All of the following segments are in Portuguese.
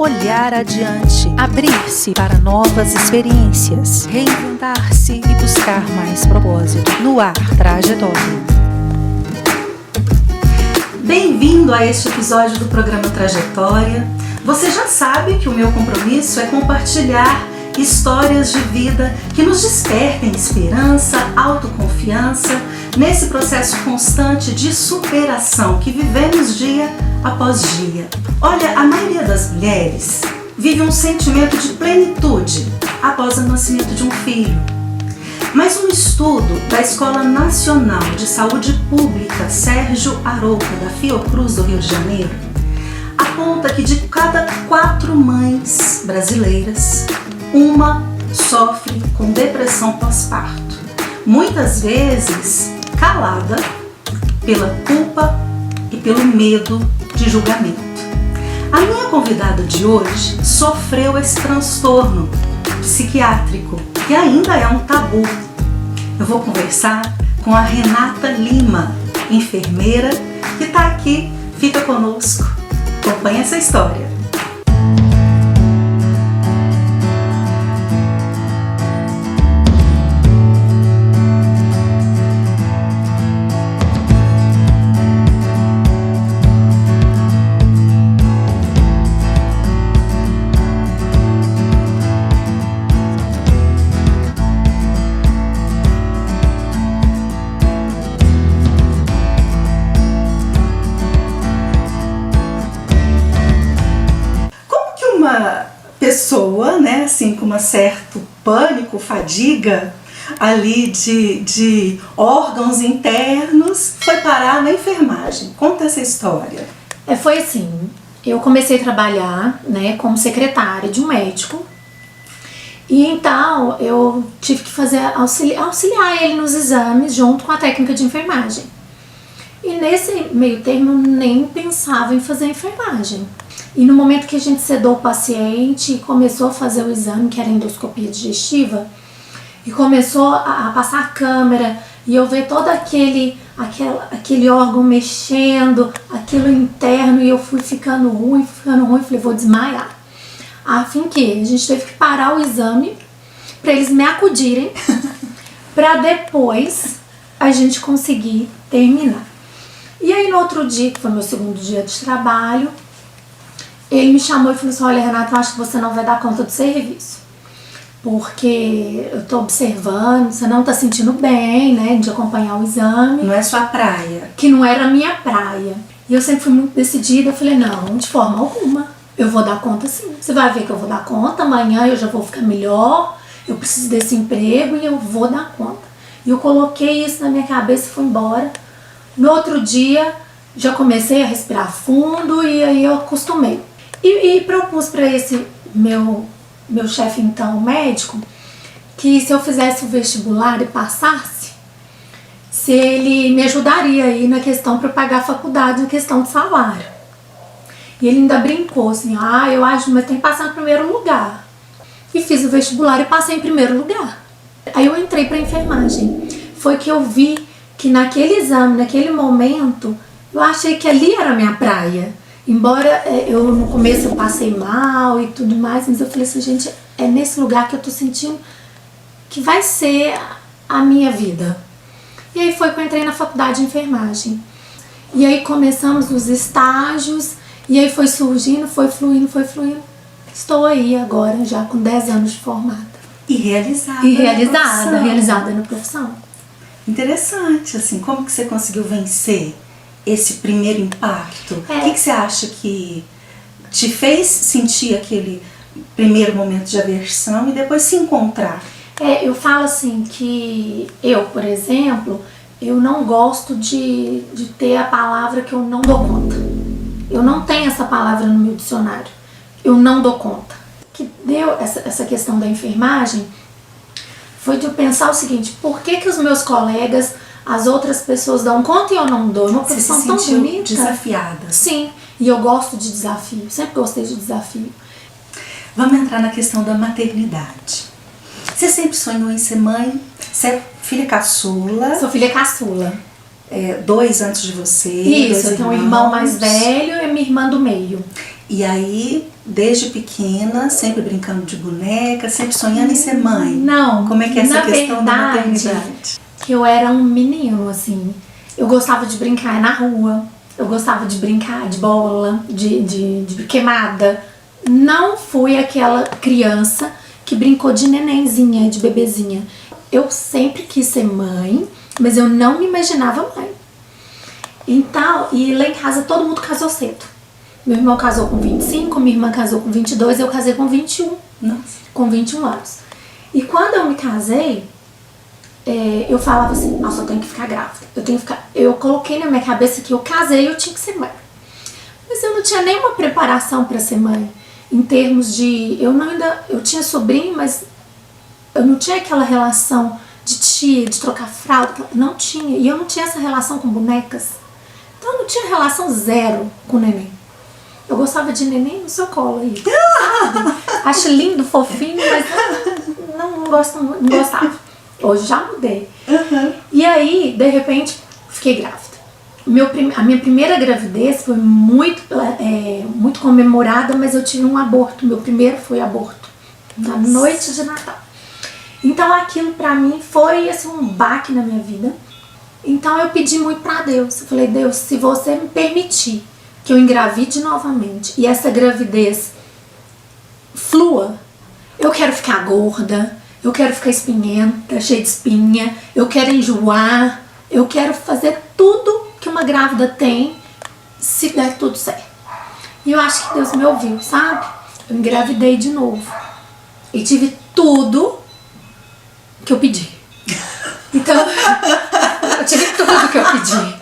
olhar adiante, abrir-se para novas experiências, reinventar-se e buscar mais propósito. No ar, Trajetória. Bem-vindo a este episódio do programa Trajetória. Você já sabe que o meu compromisso é compartilhar histórias de vida que nos despertem esperança, autoconfiança, nesse processo constante de superação que vivemos dia após dia. Olha, a maioria das mulheres vive um sentimento de plenitude após o nascimento de um filho. Mas um estudo da Escola Nacional de Saúde Pública Sérgio Arouca, da Fiocruz do Rio de Janeiro, aponta que de cada 4 mães brasileiras, uma sofre com depressão pós-parto, muitas vezes calada pela culpa e pelo medo de julgamento. A minha convidada de hoje sofreu esse transtorno psiquiátrico, que ainda é um tabu. Eu vou conversar com a Renata Lima, enfermeira, que está aqui, fica conosco. Acompanhe essa história. Pessoa, né, assim, com um certo pânico, fadiga ali de órgãos internos, foi parar na enfermagem. Conta essa história. Foi assim, eu comecei a trabalhar, né, como secretária de um médico, e então eu tive que fazer auxiliar ele nos exames junto com a técnica de enfermagem. E nesse meio termo eu nem pensava em fazer enfermagem. E no momento que a gente sedou o paciente e começou a fazer o exame, que era endoscopia digestiva, e começou a passar a câmera e eu ver todo aquele órgão mexendo, aquilo interno, e eu fui ficando ruim, falei, vou desmaiar. A fim que a gente teve que parar o exame para eles me acudirem, para depois a gente conseguir terminar. E aí no outro dia, que foi meu segundo dia de trabalho, ele me chamou e falou assim, olha, Renata, eu acho que você não vai dar conta do serviço, porque eu tô observando, você não tá sentindo bem, né, de acompanhar o exame. Não é sua praia. Que não era a minha praia. E eu sempre fui muito decidida, eu falei, não, de forma alguma, eu vou dar conta sim. Você vai ver que eu vou dar conta, amanhã eu já vou ficar melhor, eu preciso desse emprego e eu vou dar conta. E eu coloquei isso na minha cabeça e fui embora. No outro dia, já comecei a respirar fundo e aí eu acostumei. E propus para esse meu chefe, então, médico, que se eu fizesse o vestibular e passasse, se ele me ajudaria aí na questão para pagar a faculdade, na questão de salário. E ele ainda brincou assim, eu acho, mas tem que passar em primeiro lugar. E fiz o vestibular e passei em primeiro lugar. Aí eu entrei para enfermagem. Foi que eu vi que naquele exame, naquele momento, eu achei que ali era a minha praia. Embora eu no começo eu passei mal e tudo mais, mas eu falei assim, gente, é nesse lugar que eu tô sentindo que vai ser a minha vida. E aí foi que eu entrei na faculdade de enfermagem. E aí começamos os estágios, e aí foi surgindo, foi fluindo. Estou aí agora, já com 10 anos de formada. E realizada na profissão. Interessante, assim, como que você conseguiu vencer esse primeiro impacto? O que você acha que te fez sentir aquele primeiro momento de aversão e depois se encontrar? Eu falo assim que eu, por exemplo, eu não gosto de ter a palavra que eu não dou conta. Eu não tenho essa palavra no meu dicionário. Eu não dou conta. O que deu essa questão da enfermagem foi de eu pensar o seguinte, por que os meus colegas, as outras pessoas dão conta e eu não dou? É uma profissão tão bonita. Desafiada. Sim, e eu gosto de desafio, sempre gostei de desafio. Vamos entrar na questão da maternidade. Você sempre sonhou em ser mãe? Você é filha caçula? Sou filha caçula. 2 antes de você. Isso, eu tenho um irmão mais velho e minha irmã do meio. E aí, desde pequena, sempre brincando de boneca, sempre sonhando em ser mãe. Não. Como é que é essa questão da verdade, maternidade? que eu era um menino, assim. Eu gostava de brincar na rua. Eu gostava de brincar de bola, de queimada. Não fui aquela criança que brincou de nenenzinha, de bebezinha. Eu sempre quis ser mãe, mas eu não me imaginava mãe. Então, e lá em casa todo mundo casou cedo. Meu irmão casou com 25, minha irmã casou com 22, eu casei com 21. Nossa. Com 21 anos. E quando eu me casei, eu falava assim, nossa, eu tenho que ficar grávida. Eu coloquei na minha cabeça que eu casei e eu tinha que ser mãe. Mas eu não tinha nenhuma preparação para ser mãe. Em termos de... Eu tinha sobrinho, mas eu não tinha aquela relação de tia, de trocar fralda. Não tinha. E eu não tinha essa relação com bonecas. Então eu não tinha relação zero com o neném. Eu gostava de neném no seu colo aí. Sabe? Acho lindo, fofinho, mas não gostava. Hoje já mudei. E aí, de repente, fiquei grávida. A minha primeira gravidez foi muito comemorada, mas eu tive um aborto. Meu primeiro foi aborto. Na noite de Natal. Então aquilo pra mim foi assim, um baque na minha vida. Então eu pedi muito pra Deus. Eu falei, Deus, se você me permitir que eu engravide novamente e essa gravidez flua, eu quero ficar gorda, eu quero ficar espinhenta, cheia de espinha, eu quero enjoar, eu quero fazer tudo que uma grávida tem, se der tudo certo. E eu acho que Deus me ouviu, sabe? Eu engravidei de novo e tive tudo que eu pedi. Então, eu tive tudo que eu pedi.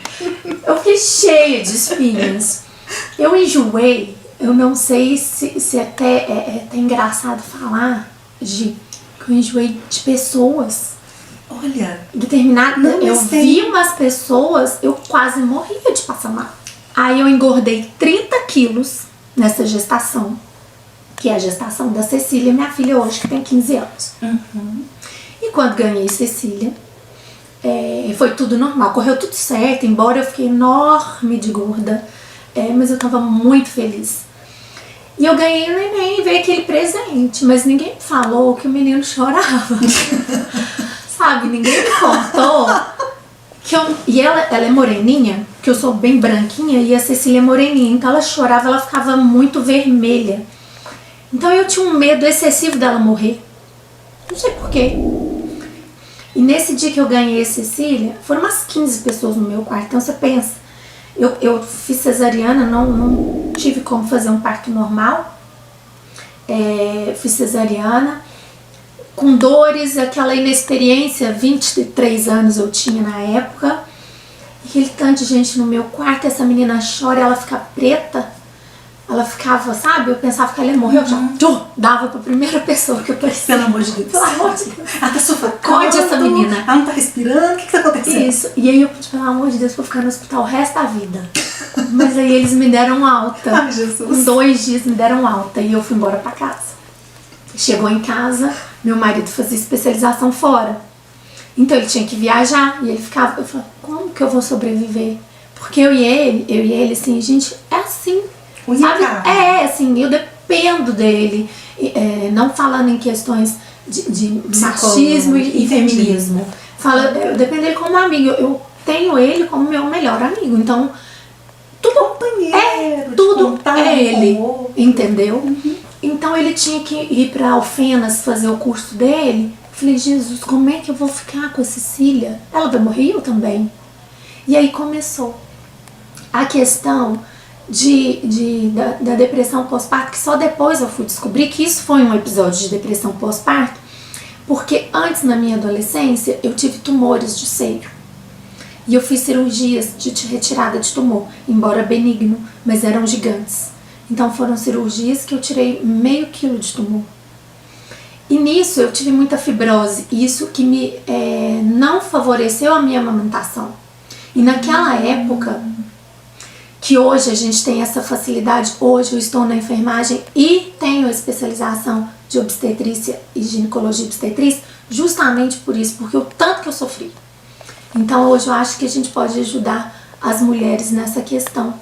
Eu fiquei cheia de espinhas. Eu enjoei, eu não sei se até é engraçado falar que eu enjoei de pessoas. Olha, Determinada, eu vi umas pessoas, eu quase morria de passar mal. Aí eu engordei 30 quilos nessa gestação, que é a gestação da Cecília, minha filha hoje, que tem 15 anos. E quando ganhei Cecília, foi tudo normal, correu tudo certo, embora eu fiquei enorme de gorda, mas eu tava muito feliz. E eu ganhei o neném, veio aquele presente, mas ninguém me falou que o menino chorava. Sabe, ninguém me contou que e ela é moreninha, que eu sou bem branquinha, e a Cecília é moreninha, então ela chorava, ela ficava muito vermelha. Então eu tinha um medo excessivo dela morrer. Não sei porquê. E nesse dia que eu ganhei a Cecília, foram umas 15 pessoas no meu quarto. Então você pensa, eu fiz cesariana, não tive como fazer um parto normal. Fiz cesariana, com dores, aquela inexperiência, 23 anos eu tinha na época. E aquele tanto de gente no meu quarto, essa menina chora, ela fica preta. Ela ficava, sabe? Eu pensava que ela ia morrer, eu já dava pra primeira pessoa que eu parecia. Pelo amor de Deus. Pelo amor de Deus. Ela tá sufocando. Acorde essa menina. Ela não tá respirando, o que tá acontecendo? Isso. E aí eu pedi, pelo amor de Deus, pra eu ficar no hospital o resto da vida. Mas aí eles me deram alta. Ai, Jesus. Em 2 dias me deram alta e eu fui embora pra casa. Chegou em casa, meu marido fazia especialização fora. Então ele tinha que viajar e ele ficava, eu falava, como que eu vou sobreviver? Porque eu e ele, assim, gente, é assim. Sabe? Assim, eu dependo dele, não falando em questões de machismo e feminismo. Eu dependo dele como amigo, eu tenho ele como meu melhor amigo, então tudo é ele, entendeu? Então ele tinha que ir para Alfenas fazer o curso dele. Eu falei, Jesus, como é que eu vou ficar com a Cecília? Ela vai morrer, eu também. E aí começou a questão da depressão pós-parto, que só depois eu fui descobrir que isso foi um episódio de depressão pós-parto, porque antes, na minha adolescência, eu tive tumores de seio. E eu fiz cirurgias de retirada de tumor, embora benigno, mas eram gigantes. Então foram cirurgias que eu tirei meio quilo de tumor. E nisso eu tive muita fibrose, isso que me não favoreceu a minha amamentação. E naquela época, que hoje a gente tem essa facilidade, hoje eu estou na enfermagem e tenho a especialização de obstetrícia e ginecologia obstetrícia, justamente por isso, porque o tanto que eu sofri. Então hoje eu acho que a gente pode ajudar as mulheres nessa questão.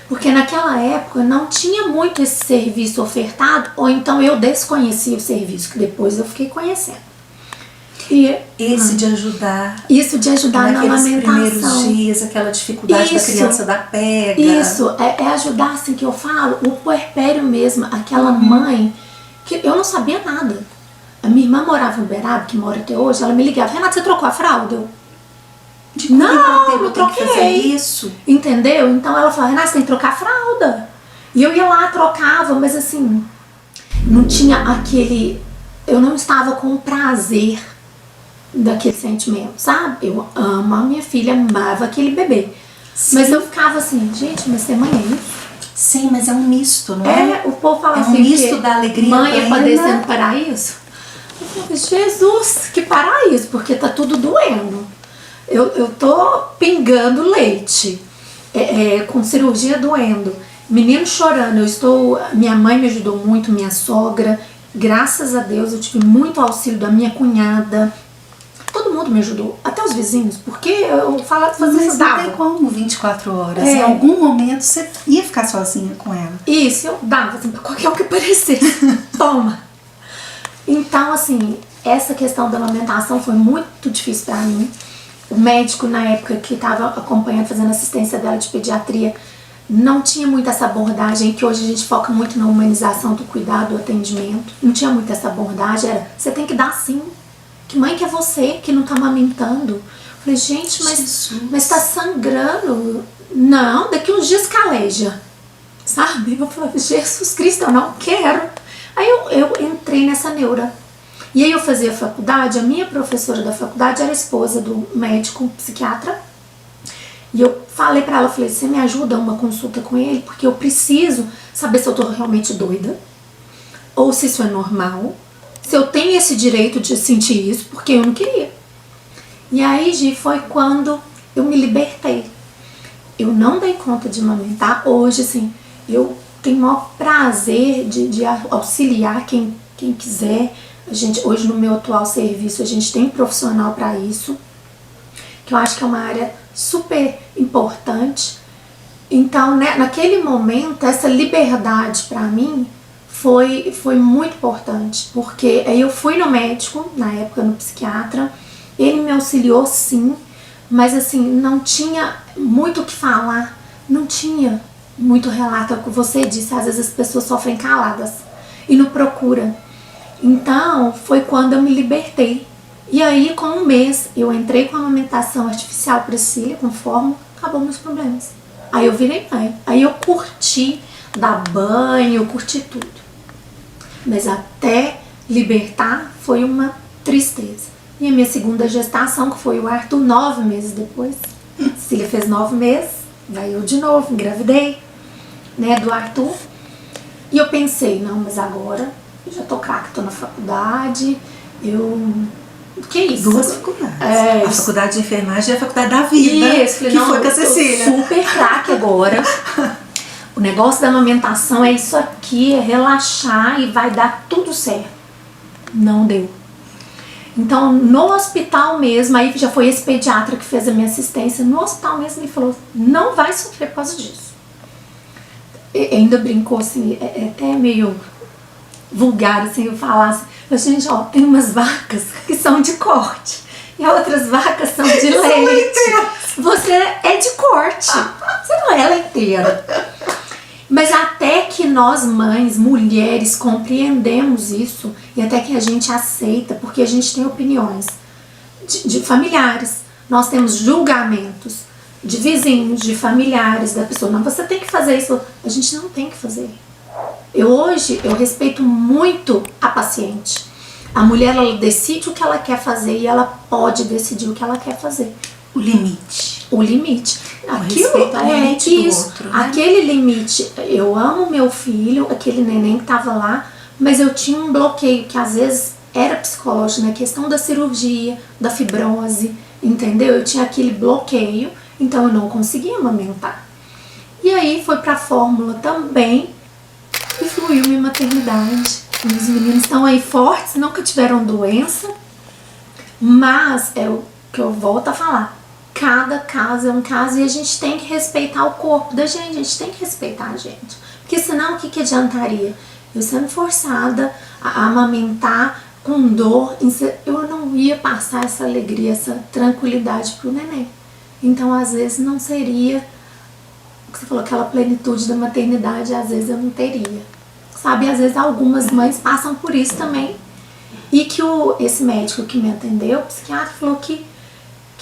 Porque naquela época não tinha muito esse serviço ofertado, ou então eu desconhecia o serviço, que depois eu fiquei conhecendo. E, Esse de ajudar. Isso de ajudar na naqueles primeiros amamentação. dias, aquela dificuldade da criança da pega. Isso, é ajudar, assim, que eu falo, o puerpério mesmo, aquela mãe, que eu não sabia nada. A minha irmã morava em Uberaba, que mora até hoje, ela me ligava, Renata, você trocou a fralda? Eu, não, não troquei. Isso. Entendeu? Então ela falava, Renata, você tem que trocar a fralda. E eu ia lá, trocava, mas assim, não tinha aquele... Eu não estava com o prazer daquele sentimento, sabe? Eu amo a minha filha, amava aquele bebê. Sim. Mas eu ficava assim, gente, mas ser mãe é isso? Sim, mas é um misto, não é? O povo fala assim, um misto da alegria mãe é plena. padecendo paraíso. Eu falei, Jesus, que paraíso, porque tá tudo doendo. Eu tô pingando leite, com cirurgia doendo, menino chorando, minha mãe me ajudou muito, minha sogra, graças a Deus eu tive muito auxílio da minha cunhada, todo mundo me ajudou, até os vizinhos, porque eu falava fazer isso, dava. Não tem como 24 horas, em algum momento você ia ficar sozinha com ela. Isso, eu dava, assim, pra qualquer um que aparecesse, toma. Então, assim, essa questão da amamentação foi muito difícil pra mim. O médico, na época que estava acompanhando, fazendo assistência dela de pediatria, não tinha muito essa abordagem, que hoje a gente foca muito na humanização do cuidado, do atendimento. Não tinha muito essa abordagem, era, você tem que dar sim. Que mãe que é você que não tá amamentando? Eu falei, gente, mas tá sangrando. Não, daqui uns dias caleja. Sabe? Eu falei, Jesus Cristo, eu não quero. Aí eu entrei nessa neura. E aí eu fazia faculdade, a minha professora da faculdade era esposa do médico psiquiatra. E eu falei pra ela, falei, você me ajuda a uma consulta com ele? Porque eu preciso saber se eu tô realmente doida, ou se isso é normal, se eu tenho esse direito de sentir isso, porque eu não queria. E aí, Gi, foi quando eu me libertei. Eu não dei conta de amamentar. Hoje, assim, eu tenho o maior prazer de auxiliar quem quiser. Hoje no meu atual serviço, a gente tem profissional para isso, que eu acho que é uma área super importante. Então, né, naquele momento, essa liberdade para mim foi muito importante, porque aí eu fui no médico, na época no psiquiatra, ele me auxiliou sim, mas assim, não tinha muito o que falar, não tinha muito relato, é o que você disse, às vezes as pessoas sofrem caladas e não procuram. Então, foi quando eu me libertei. E aí, com um mês, eu entrei com a amamentação artificial para Cília, com fórmula, acabou meus problemas. Aí eu virei mãe. Aí eu curti dar banho, eu curti tudo. Mas até libertar foi uma tristeza. E a minha segunda gestação, que foi o Arthur, 9 meses depois. Cília fez 9 meses, daí eu de novo engravidei, né, do Arthur. E eu pensei, não, mas agora... eu já tô craque, tô na faculdade, que isso? 2 faculdades. A faculdade de enfermagem e a faculdade da vida. Isso, falei, que foi com a Cecília. Super craque agora. O negócio da amamentação é isso aqui, é relaxar e vai dar tudo certo. Não deu. Então, no hospital mesmo, aí já foi esse pediatra que fez a minha assistência, no hospital mesmo ele falou, não vai sofrer por causa disso. E ainda brincou assim, é até meio... vulgar, assim, eu falasse, mas gente, ó, tem umas vacas que são de corte e outras vacas são de leite. Você é de corte, você não é leiteira. Mas até que nós mães, mulheres, compreendemos isso e até que a gente aceita, porque a gente tem opiniões de familiares, nós temos julgamentos de vizinhos, de familiares da pessoa, não, você tem que fazer isso, a gente não tem que fazer. Hoje eu respeito muito a paciente. A mulher, ela decide o que ela quer fazer e ela pode decidir o que ela quer fazer. O limite. O limite. Respeito ao limite do outro, né? Aquele limite, eu amo meu filho, aquele neném que tava lá, mas eu tinha um bloqueio que às vezes era psicológico, na questão da cirurgia, da fibrose, entendeu? Eu tinha aquele bloqueio, então eu não conseguia amamentar. E aí foi pra fórmula também, e fluiu minha maternidade. Meus meninos estão aí fortes, nunca tiveram doença, mas é o que eu volto a falar. cada caso é um caso e a gente tem que respeitar o corpo da gente, a gente tem que respeitar a gente. Porque senão o que adiantaria? Eu sendo forçada a amamentar com dor, eu não ia passar essa alegria, essa tranquilidade pro neném. Então, às vezes, não seria, o que você falou, aquela plenitude da maternidade, às vezes eu não teria. Sabe, às vezes algumas mães passam por isso também. E que esse médico que me atendeu, o psiquiatra, falou que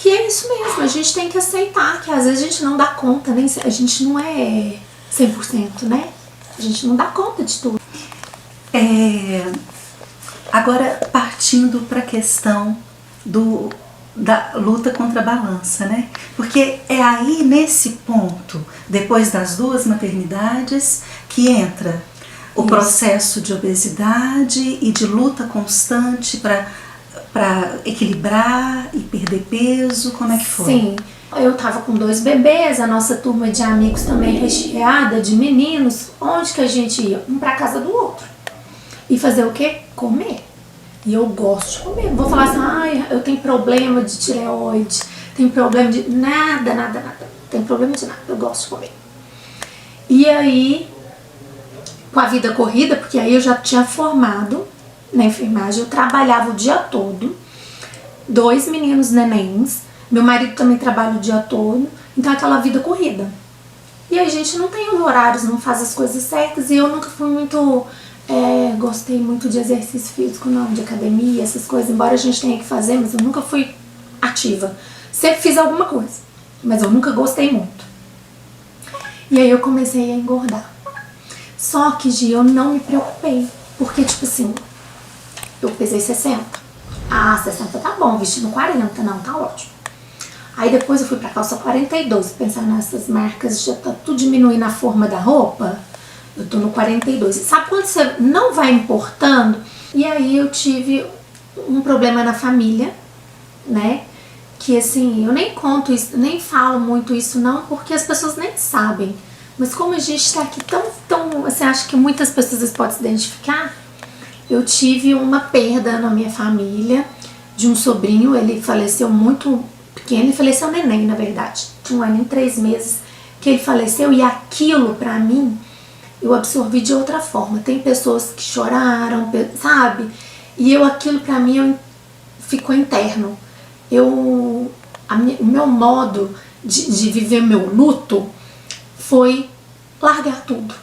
é isso mesmo, a gente tem que aceitar, que às vezes a gente não dá conta, nem a gente não é 100%, né? A gente não dá conta de tudo. Agora, partindo para a questão da luta contra a balança, né? Porque é aí, nesse ponto, depois das 2 maternidades, que entra o processo de obesidade e de luta constante para equilibrar e perder peso. Como é que foi? Sim, eu tava com 2 bebês, a nossa turma de amigos também recheada de meninos. Onde que a gente ia? Um pra casa do outro. E fazer o quê? Comer. E eu gosto de comer. Não vou falar assim, ai, eu tenho problema de tireoide, tenho problema de... Nada. Não tem problema de nada, eu gosto de comer. E aí, com a vida corrida, porque aí eu já tinha formado na enfermagem, eu trabalhava o dia todo, 2 meninos nenéns, meu marido também trabalha o dia todo, então aquela vida corrida. E a gente não tem horários, não faz as coisas certas, e eu nunca fui muito... gostei muito de exercício físico, não, de academia, essas coisas, embora a gente tenha que fazer, mas eu nunca fui ativa. Sempre fiz alguma coisa, mas eu nunca gostei muito. E aí eu comecei a engordar. Só que, Gi, eu não me preocupei, porque, tipo assim, eu pesei 60. Ah, 60 tá bom, vestindo 40, não, tá ótimo. Aí depois eu fui pra calça 42, pensar nessas marcas, já tá tudo diminuindo a forma da roupa. Eu tô no 42. Sabe quando você não vai importando? E aí eu tive um problema na família, né? Que assim, eu nem conto isso, nem falo muito isso não, porque as pessoas nem sabem. Mas como a gente tá aqui tão, assim, acho que muitas pessoas podem se identificar. Eu tive uma perda na minha família de um sobrinho, ele faleceu muito pequeno, ele faleceu neném, na verdade. Tinha 1 ano e 3 meses que ele faleceu e aquilo pra mim eu absorvi de outra forma. Tem pessoas que choraram, sabe? E aquilo pra mim ficou interno. O meu modo de viver meu luto foi largar tudo.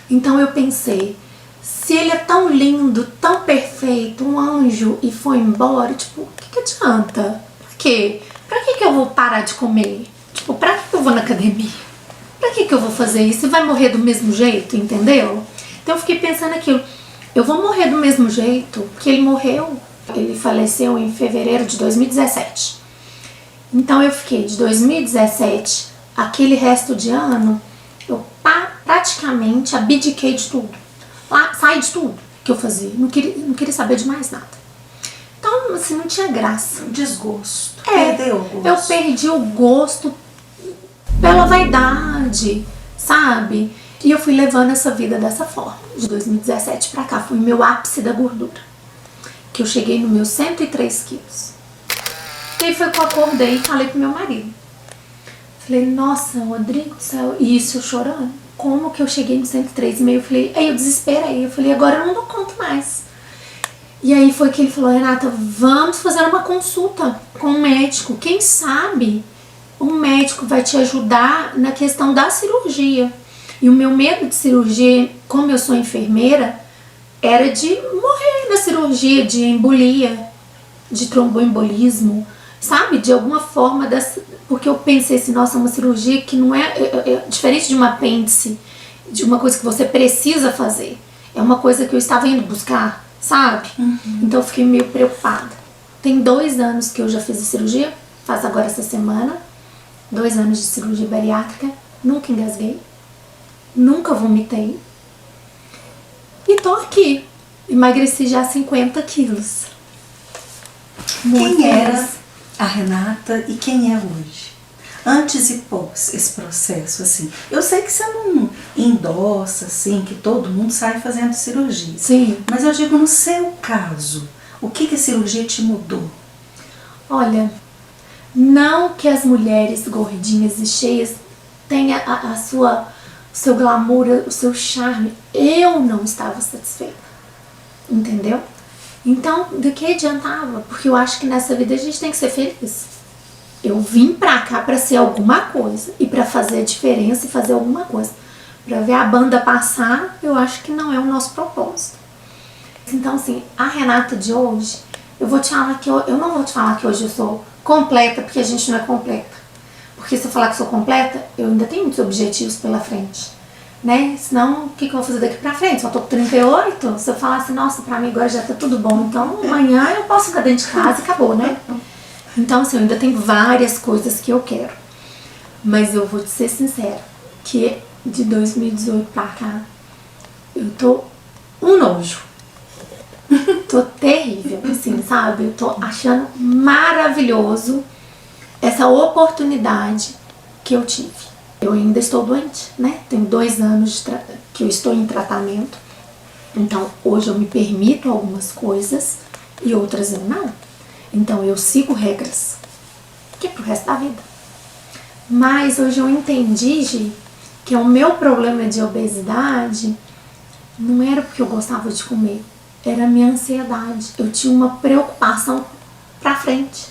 Então eu pensei, se ele é tão lindo, tão perfeito, um anjo, e foi embora, tipo, o que adianta? Pra quê? Pra que eu vou parar de comer? Tipo, pra que eu vou na academia? Pra que eu vou fazer isso? E vai morrer do mesmo jeito, entendeu? Então eu fiquei pensando aquilo, eu vou morrer do mesmo jeito, porque ele morreu, ele faleceu em fevereiro de 2017. Então eu fiquei de 2017, aquele resto de ano, eu praticamente abdiquei de tudo. Saí de tudo que eu fazia, não queria saber de mais nada. Então, assim, não tinha graça. Desgosto. Perdeu o gosto. Eu perdi o gosto pela vaidade, sabe? E eu fui levando essa vida dessa forma. De 2017 pra cá, foi o meu ápice da gordura. Que eu cheguei no meu 103 quilos. E aí foi que eu acordei e falei pro meu marido. Falei, nossa, Rodrigo do céu, e isso eu chorando. Como que eu cheguei no 103,5? Eu falei, aí eu desesperei. Eu falei, agora eu não dou conta mais. E aí foi que ele falou, Renata, vamos fazer uma consulta com um médico. Quem sabe um médico vai te ajudar na questão da cirurgia. E o meu medo de cirurgia, como eu sou enfermeira, era de morrer na cirurgia, de embolia, de tromboembolismo, sabe? De alguma forma, porque eu pensei assim, nossa, uma cirurgia que não é diferente de uma apêndice, de uma coisa que você precisa fazer. É uma coisa que eu estava indo buscar, sabe? Então eu fiquei meio preocupada. Tem 2 anos que eu já fiz a cirurgia, faz agora essa semana, 2 anos de cirurgia bariátrica, nunca engasguei, nunca vomitei. E tô aqui, emagreci já 50 quilos. Quem era a Renata e quem é hoje? Antes e pós esse processo, assim. Eu sei que você não endossa, assim, que todo mundo sai fazendo cirurgia. Sim. Mas eu digo, no seu caso, o que a cirurgia te mudou? Olha, Não que as mulheres gordinhas e cheias tenham o seu glamour, o seu charme. Eu não estava satisfeita. Entendeu? Então, do que adiantava? Porque eu acho que nessa vida a gente tem que ser feliz. Eu vim pra cá pra ser alguma coisa e pra fazer a diferença e fazer alguma coisa. Pra ver a banda passar, eu acho que não é o nosso propósito. Então, assim, a Renata de hoje, eu vou te falar que eu não vou te falar que hoje eu sou completa, porque a gente não é completa. Porque se eu falar que sou completa, eu ainda tenho muitos objetivos pela frente, né? Senão, o que eu vou fazer daqui pra frente? Só tô com 38, se eu falar assim, nossa, pra mim agora já tá tudo bom, então amanhã eu posso ficar dentro de casa e acabou, né? Então, assim, eu ainda tenho várias coisas que eu quero. Mas eu vou te ser sincera, que de 2018 pra cá, eu tô um nojo. Tô terrível, assim, sabe? Eu tô achando maravilhoso essa oportunidade que eu tive. Eu ainda estou doente, né? Tenho 2 anos que eu estou em tratamento. Então, hoje eu me permito algumas coisas e outras eu não. Então, eu sigo regras, que é pro resto da vida. Mas hoje eu entendi, Gi, que o meu problema de obesidade não era porque eu gostava de comer. Era a minha ansiedade. Eu tinha uma preocupação pra frente.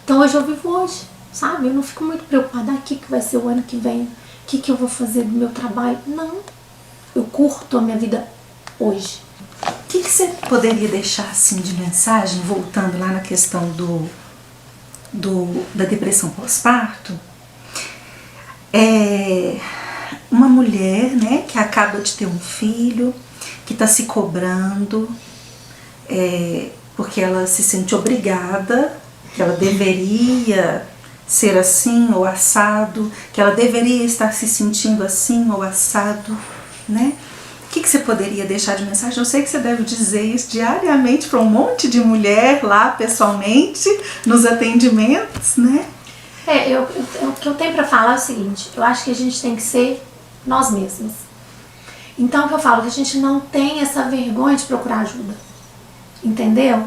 Então hoje eu vivo hoje, sabe? Eu não fico muito preocupada. O que vai ser o ano que vem? O que eu vou fazer do meu trabalho? Não. Eu curto a minha vida hoje. O que você poderia deixar assim de mensagem, voltando lá na questão da depressão pós-parto? Uma mulher, né, que acaba de ter um filho, que está se cobrando, porque ela se sente obrigada, que ela deveria ser assim ou assado, que ela deveria estar se sentindo assim ou assado, né? O que você poderia deixar de mensagem? Eu sei que você deve dizer isso diariamente para um monte de mulher lá pessoalmente, nos atendimentos, né? O que eu tenho para falar é o seguinte, eu acho que a gente tem que ser nós mesmas. Então, o que eu falo, que a gente não tem essa vergonha de procurar ajuda, entendeu?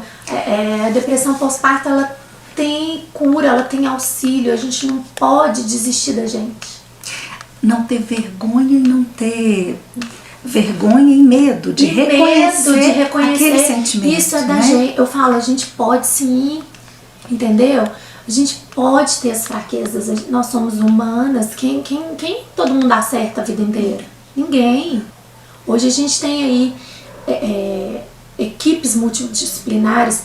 A depressão pós-parto, ela tem cura, ela tem auxílio, a gente não pode desistir da gente. Não ter vergonha e não ter vergonha e medo de reconhecer aquele sentimento. Isso é da gente, eu falo, a gente pode sim, entendeu? A gente pode ter as fraquezas, nós somos humanas, quem todo mundo acerta a vida inteira? Ninguém. Hoje a gente tem aí equipes multidisciplinares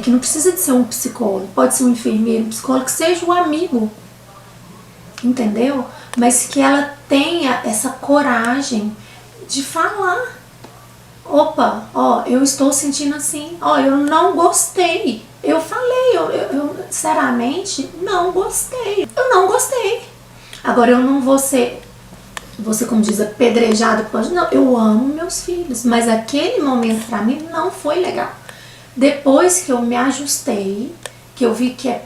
que não precisa de ser um psicólogo, pode ser um enfermeiro, um psicólogo, que seja um amigo, entendeu? Mas que ela tenha essa coragem de falar. Opa, eu estou sentindo assim, eu não gostei. Eu falei, eu sinceramente não gostei. Eu não gostei. Agora eu não vou ser, você como diz, apedrejado. Não, eu amo meus filhos, mas aquele momento pra mim não foi legal. Depois que eu me ajustei, que eu vi que é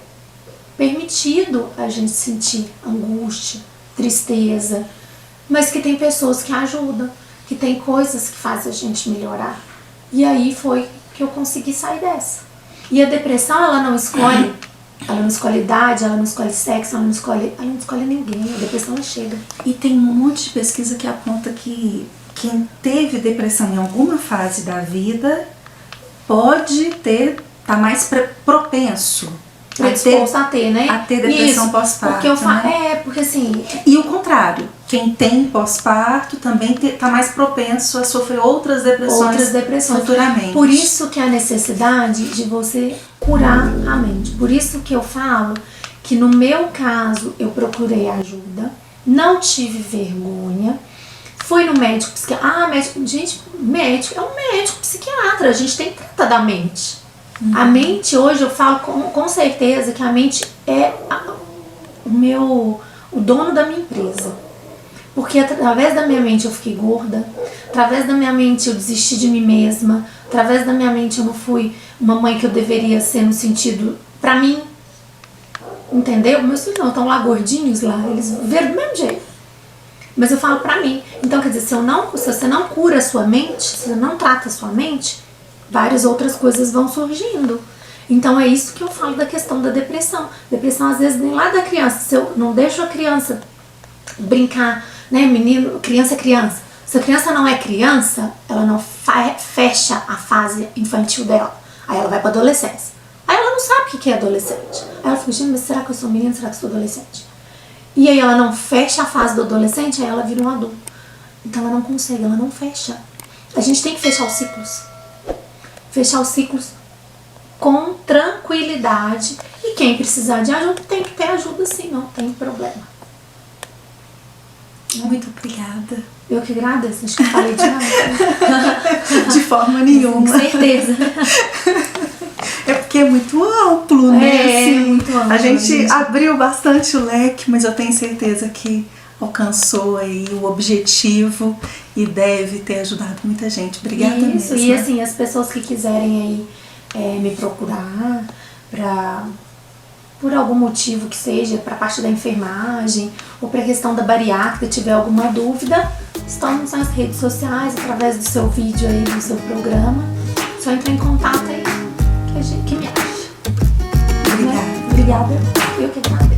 permitido a gente sentir angústia, tristeza, mas que tem pessoas que ajudam, que tem coisas que fazem a gente melhorar. E aí foi que eu consegui sair dessa. E a depressão, ela não escolhe idade, ela não escolhe sexo, ela não escolhe ninguém. A depressão, ela chega. E tem um monte de pesquisa que aponta que quem teve depressão em alguma fase da vida pode tá mais propenso predisposto a ter, né? A ter depressão pós-parto. Porque eu falo, né? Porque assim... E o contrário, quem tem pós-parto também tá mais propenso a sofrer outras depressões futuramente. Por isso que a necessidade de você curar a mente. Por isso que eu falo que no meu caso eu procurei ajuda, não tive vergonha, fui no médico psiquiatra. Médico é um médico psiquiatra, a gente tem que tratar da mente. A mente, hoje eu falo com certeza que a mente é o dono da minha empresa. Porque através da minha mente eu fiquei gorda, através da minha mente eu desisti de mim mesma, através da minha mente eu não fui uma mãe que eu deveria ser no sentido pra mim. Entendeu? Meus filhos não, estão lá gordinhos lá, eles viram do mesmo jeito. Mas eu falo pra mim. Então, quer dizer, se você não cura a sua mente, se você não trata a sua mente, várias outras coisas vão surgindo. Então é isso que eu falo da questão da depressão. Depressão às vezes nem lá da criança. Se eu não deixo a criança brincar, né, menino, criança é criança. Se a criança não é criança, ela não fecha a fase infantil dela. Aí ela vai pra adolescência. Aí ela não sabe o que é adolescente. Aí ela fica, gente, mas será que eu sou menina? Será que eu sou adolescente? E aí ela não fecha a fase do adolescente, aí ela vira um adulto. Então ela não consegue, ela não fecha. A gente tem que fechar os ciclos. Fechar os ciclos com tranquilidade. E quem precisar de ajuda tem que ter ajuda sim, não tem problema. Muito obrigada. Eu que agradeço, acho que eu falei demais. De forma nenhuma. Com certeza. É porque é muito amplo, né? É muito amplo. A gente abriu bastante o leque, mas eu tenho certeza que alcançou aí o objetivo e deve ter ajudado muita gente. Obrigada Isso, mesmo. e assim, as pessoas que quiserem aí me procurar por algum motivo que seja, para a parte da enfermagem ou para a questão da bariátrica, tiver alguma dúvida, estamos nas redes sociais, através do seu vídeo aí, do seu programa. Só entrar em contato aí que me acha. Obrigada. Né? Obrigada. Eu que agradeço.